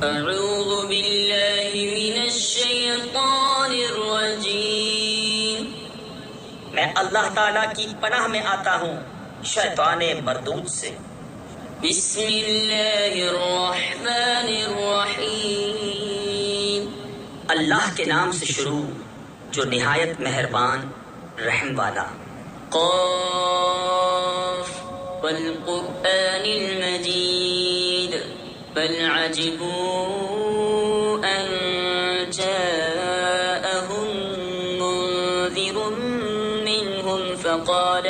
اعوذ باللہ من الشیطان الرجیم، میں اللہ تعالیٰ کی پناہ میں آتا ہوں شیطان مردود سے۔ بسم اللہ الرحمن الرحیم، اللہ کے نام سے شروع جو نہایت مہربان رحم والا۔ قاف والقرآن المجید، بل عجبوا أن جاءهم منذر منهم فقال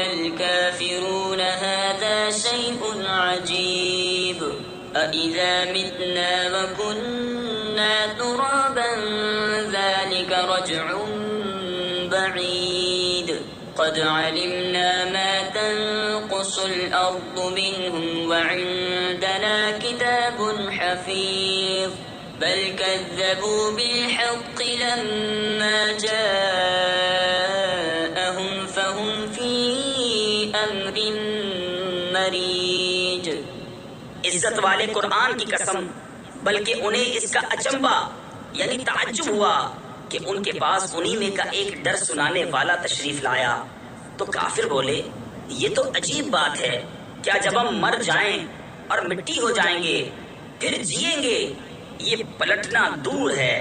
الكافرون هذا شيء عجيب أإذا متنا وكنا ترابا ذلك رجع بعيد قد علمنا ما تنقص الأرض منهم وعندنا كتاب حفيظ بل كذبوا بالحق لما جاءهم فهم في أمر مريج۔ عزت والے قرآن کی قسم، بلکہ انہیں اس کا اچنبا یعنی تعجب ہوا کہ ان کے پاس انہی میں کا ایک ڈر سنانے والا تشریف لایا۔ تو کافر بولے، یہ تو عجیب بات ہے، کیا جب ہم مر جائیں اور مٹی ہو جائیں گے پھر جئیں گے؟ یہ پلٹنا دور ہے۔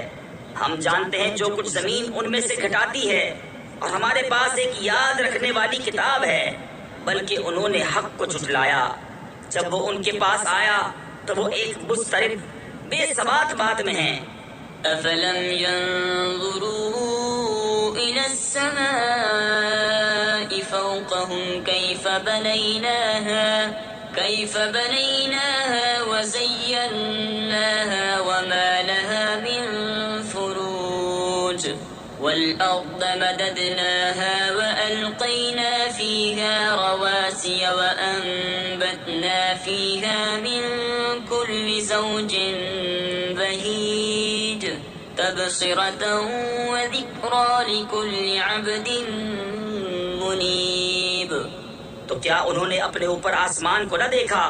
ہم جانتے ہیں جو کچھ زمین ان میں سے گھٹاتی ہے، اور ہمارے پاس ایک یاد رکھنے والی کتاب ہے، بلکہ انہوں نے حق کو جھٹلایا۔ جب وہ ان کے پاس آیا تو وہ ایک مضطرب بے ثبات بات میں ہیں۔ أفلم ينظروا إلى السماء فوقهم كيف بنيناها وزيناها وما لها من فروج والأرض مددناها وألقينا فيها رواسي وأنبتنا فيها من كل زوج بهيج تبصرة وذكرى لكل عبد منيب۔ تو کیا انہوں نے اپنے اوپر آسمان کو نہ دیکھا؟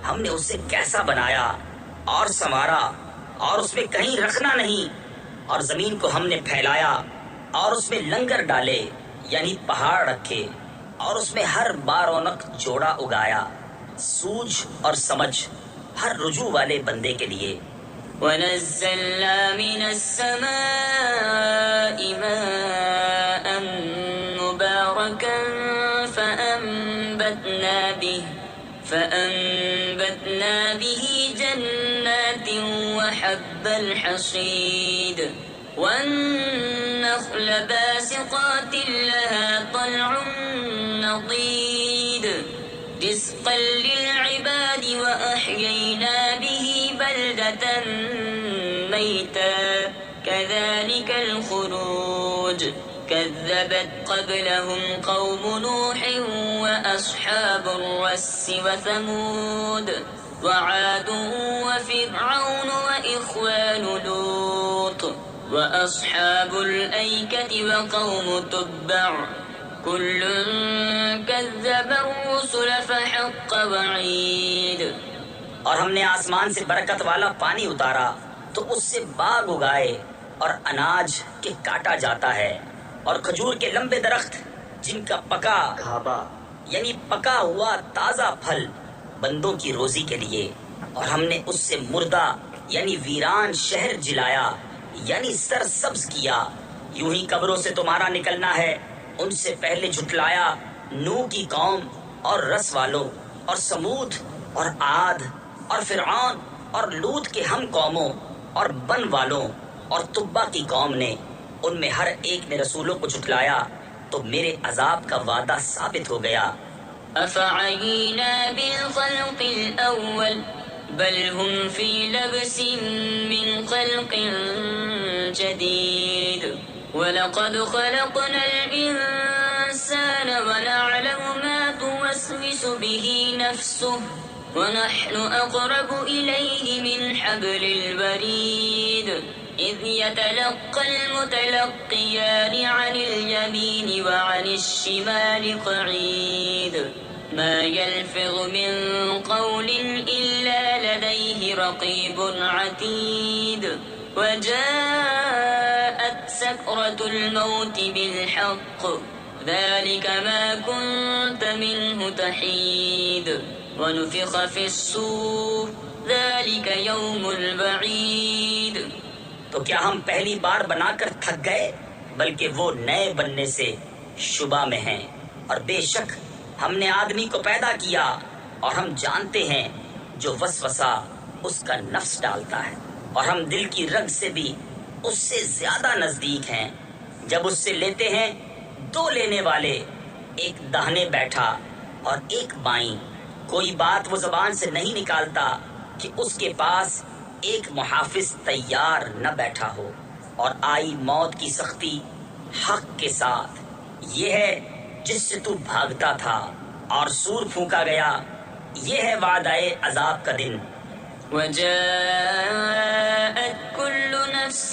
ہم نے اسے کیسا بنایا اور سنوارا، اور اس میں کہیں رکھنا نہیں، اور زمین کو ہم نے پھیلایا اور اس میں لنگر ڈالے یعنی پہاڑ رکھے، اور اس میں ہر بارونق جوڑا اگایا، سوجھ اور سمجھ ہر رجوع والے بندے کے لیے۔ وَنَزَّلْنَا مِنَ السَّمَاءِ مَاءً مُبَارَكًا فَأَنبَتْنَا بِهِ جَنَّاتٍ وَحَبَّ الْحَصِيدِ وَالنَّخْلَ بَاسِقَاتٍ لَهَا طَلْعٌ نَضِيدٌ رِزْقًا لِلْعِبَادِ وَأَحْيَيْنَا بِهِ بَلْدَةً مَيْتًا كَذَلِكَ الْخُرُوجُ كذبت قبلهم قوم نوح وأصحاب الرس وثمود وعاد وفرعون وإخوان لوط وأصحاب الأيكة وقوم تبع كل كذب الرسل فحق وعيد۔ اور ہم نے آسمان سے برکت والا پانی اتارا تو اس سے باغ اگائے اور اناج کے کاٹا جاتا ہے، اور کھجور کے لمبے درخت جن کا پکا گھابا یعنی پکا ہوا تازہ پھل بندوں کی روزی کے لیے، اور ہم نے اس سے مردہ یعنی ویران شہر جلایا یعنی سرسبز کیا۔ یوں ہی قبروں سے تمہارا نکلنا ہے۔ ان سے پہلے جھٹلایا نوح کی قوم اور رس والوں اور سمود اور عاد اور فرعون اور لوط کے ہم قوموں اور بن والوں اور تبا کی قوم نے۔ ان میں ہر ایک نے رسولوں کو جھٹلایا تو میرے عذاب کا وعدہ ثابت ہو گیا۔ أفعينا بالخلق الأول بل هم في لبس من خلق جديد ولقد خلقنا الإنسان ونعلم ما توسوس به نفسه ونحن أقرب إليه من حبل الوريد إذ يتلقى المتلقيان عن اليمين وعن الشمال قعيد ما يلفظ من قول إلا رقيب عتيد وجاءت سكرة الموت بالحق ذلك ما كنت منه تحيد ونفخ في الصور ذلك يوم البعيد. تو کیا ہم پہلی بار بنا کر تھک گئے؟ بلکہ وہ نئے بننے سے شبہ میں ہیں. اور بے شک ہم نے آدمی کو پیدا کیا اور ہم جانتے ہیں جو وسوسہ اس کا نفس ڈالتا ہے، اور ہم دل کی رگ سے بھی اس سے زیادہ نزدیک ہیں. جب اس سے لیتے ہیں دو لینے والے، ایک داہنے بیٹھا اور ایک بائیں. کوئی بات وہ زبان سے نہیں نکالتا کہ اس کے پاس ایک محافظ تیار نہ بیٹھا ہو. اور آئی موت کی سختی حق کے ساتھ، یہ ہے جس سے تو بھاگتا تھا، اور سور پھونکا گیا، یہ ہے وعدہ عذاب کا دن. وجاءت كل نفس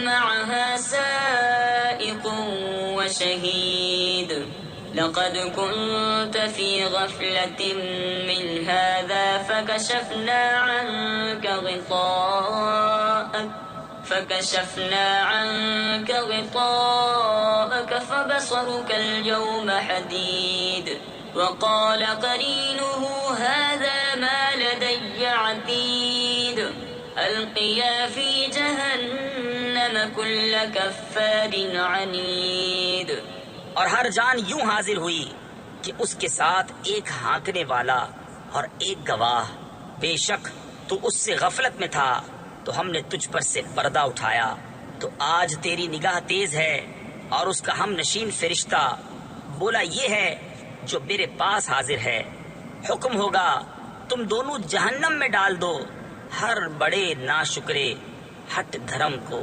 معها سائق وشهيد لقد كنت في غفلة من هذا فكشفنا عنك غطاءك فبصرك اليوم حديد وقال قرينه هذا ما لدي عتيد القيا في جهنم كل كفار عنيد. اور ہر جان یوں حاضر ہوئی کہ اس کے ساتھ ایک ہانکنے والا اور ایک گواہ. بے شک تو اس سے غفلت میں تھا تو ہم نے تجھ پر سے پردہ اٹھایا. تو آج تیری نگاہ تیز ہے اور اس کا ہم نشین فرشتہ بولا یہ ہے جو میرے پاس حاضر ہے. حکم ہوگا تم دونوں جہنم میں ڈال دو ہر بڑے ناشکرے ہٹ دھرم کو.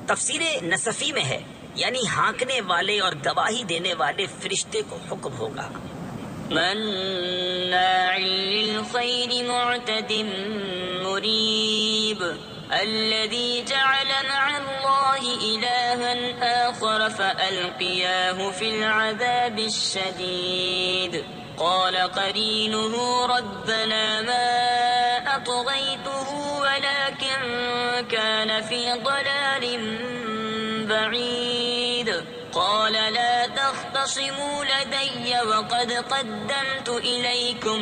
تفسیر نصفی میں ہے یعنی ہانکنے والے اور گواہی دینے والے فرشتے کو حکم ہوگا. مناع للخير معتد مريب الذي جعل مع الله إلها آخر فألقياه في العذاب الشديد قال قرينه ربنا ما أطغيته ولكن كان في ضلال بعيد قال لا تختصموا لدي وقد قدمت إليكم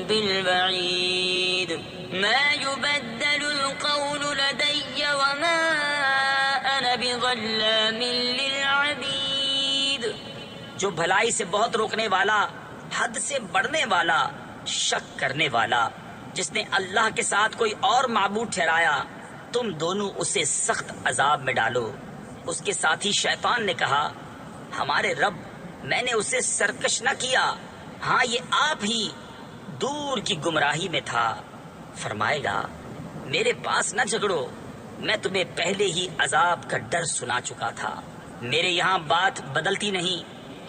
بالبعيد ما يبدل القول لدي وما أنا بظلام للعبيد. جو بھلائی سے بہت روکنے والا، حد سے بڑھنے والا، شک کرنے والا، جس نے اللہ کے ساتھ کوئی اور معبود ٹھہرایا، تم دونوں اسے سخت عذاب میں ڈالو. اس کے ساتھی شیطان نے کہا ہمارے رب میں نے اسے سرکش نہ کیا، ہاں یہ آپ ہی دور کی گمراہی میں تھا. فرمائے گا میرے پاس نہ جھگڑو، میں تمہیں پہلے ہی عذاب کا ڈر سنا چکا تھا. میرے یہاں بات بدلتی نہیں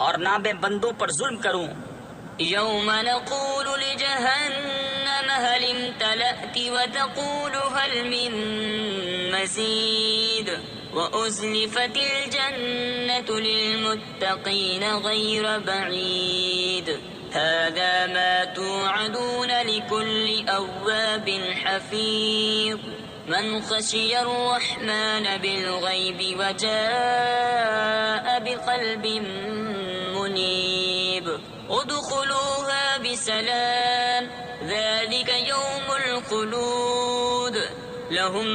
اور نہ میں بندوں پر ظلم کروں. يوم نقول لجهنم هل امتلأت وتقول هل من مزيد وأزلفت الجنة للمتقين غير بعيد هذا ما توعدون لكل أواب حفيظ من خشي الرحمن بالغيب وجاء بقلب منيب ادخلوها بسلام ذلك يوم الخلود لهم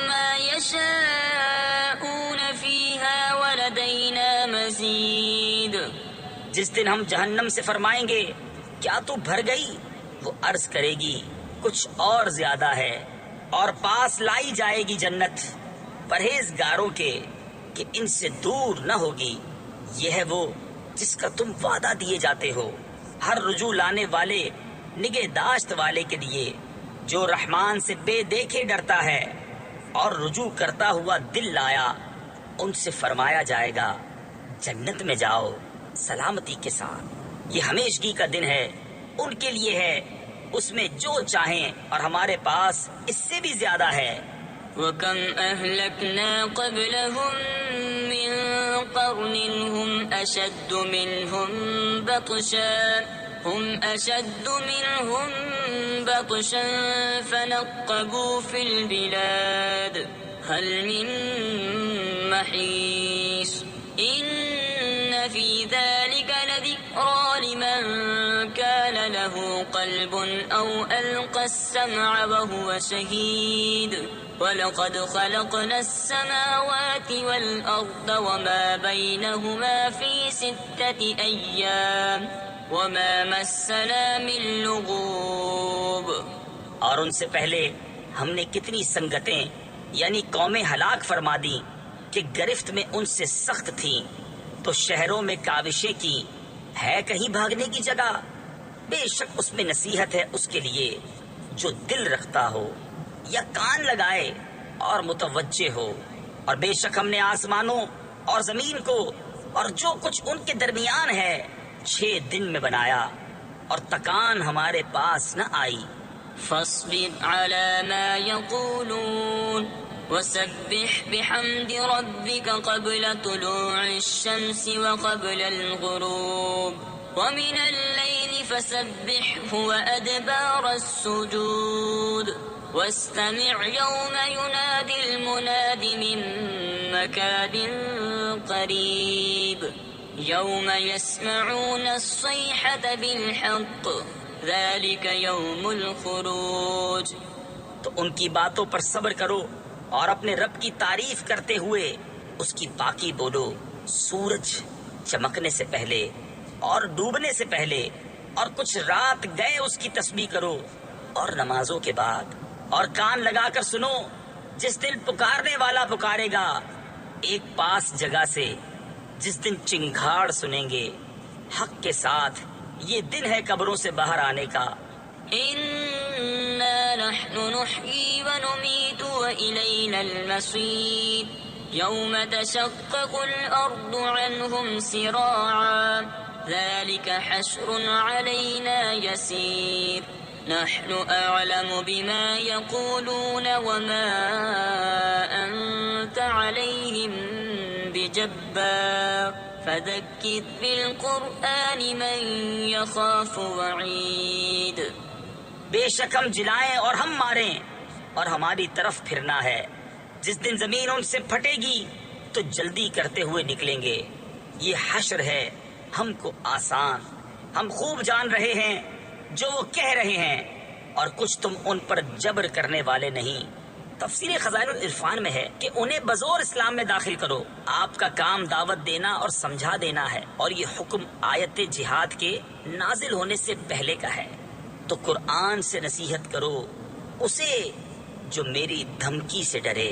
ما يشاءون فيها ولدينا مزيد. جس دن ہم جہنم سے فرمائیں گے کیا تو بھر گئی؟ وہ عرض کرے گی کچھ اور زیادہ ہے، اور پاس لائی جائے گی جنت پرہیزگاروں کے کہ ان سے دور نہ ہوگی. یہ ہے وہ جس کا تم وعدہ دیے جاتے ہو، ہر رجوع لانے والے نگہداشت والے کے لیے جو رحمان سے بے دیکھے ڈرتا ہے اور رجوع کرتا ہوا دل لایا. ان سے فرمایا جائے گا جنت میں جاؤ سلامتی کے ساتھ، یہ ہمیشگی کا دن ہے، ان کے لیے ہے اس میں جو چاہیں، اور ہمارے پاس اس سے بھی زیادہ ہے. وَكَمْ أَهْلَكْنَا قَبْلَهُمْ مِنْ قَرْنٍ هُمْ أَشَدُّ مِنْهُمْ بَطْشًا هم أشد منهم بطشا فنقبوا في البلاد هل من محيص إن في ذلك لذكرى لمن كان له قلب أو ألقى السمع وهو شهيد وَلَقَدْ خَلَقْنَا السَّمَاوَاتِ وَالْأَرْضَ وَمَا بَيْنَهُمَا فِي 6 أَيَّامٍ وَمَا مَسَّنَا مِن لُغُوبٍ۔ اور ان سے پہلے ہم نے کتنی سنگتیں یعنی قومیں ہلاک فرما دی کہ گرفت میں ان سے سخت تھیں، تو شہروں میں کاوشیں کی، ہے کہیں بھاگنے کی جگہ؟ بے شک اس میں نصیحت ہے اس کے لیے جو دل رکھتا ہو یا کان لگائے اور متوجہ ہو۔ اور بے شک ہم نے آسمانوں اور زمین کو اور جو کچھ ان کے درمیان ہے 6 دن میں بنایا اور تکان ہمارے پاس نہ آئی۔ فاصبر على ما يقولون وسبح بحمد ربك قبل طلوع الشمس وقبل الغروب ومن الليل فسبحه وأدبار السجود واستمع يوم ينادي المناد من مكان قريب يوم يسمعون الصيحة بالحق ذلك يوم الخروج۔ تو ان کی باتوں پر صبر کرو اور اپنے رب کی تعریف کرتے ہوئے اس کی پاکی بولو، سورج چمکنے سے پہلے اور ڈوبنے سے پہلے اور کچھ رات گئے اس کی تسبیح کرو، اور نمازوں کے بعد، اور کان لگا کر سنو جس دن پکارنے والا پکارے گا ایک پاس جگہ سے، جس دن چنگھاڑ سنیں گے حق کے ساتھ۔ یہ دن ہے قبروں سے باہر آنے کا۔ إنا نحن نحيي ونميت وإلينا المصير يوم تشقق الأرض عنهم سراعا ذلك حشر علينا يسير نحن أعلم بما يقولون وما أنت عليهم بجبار فذكر بالقرآن من يخاف وعيد۔ بے شک ہم جلائیں اور ہم ماریں اور ہماری طرف پھرنا ہے۔ جس دن زمین ان سے پھٹے گی تو جلدی کرتے ہوئے نکلیں گے۔ یہ حشر ہے ہم کو آسان، ہم خوب جان رہے ہیں جو وہ کہہ رہے ہیں، اور کچھ تم ان پر جبر کرنے والے نہیں۔ تفسیر خزائن العرفان میں ہے کہ انہیں بزور اسلام میں داخل کرو، آپ کا کام دعوت دینا اور سمجھا دینا ہے، اور یہ حکم آیت جہاد کے نازل ہونے سے پہلے کا ہے۔ تو قرآن سے نصیحت کرو اسے جو میری دھمکی سے ڈرے۔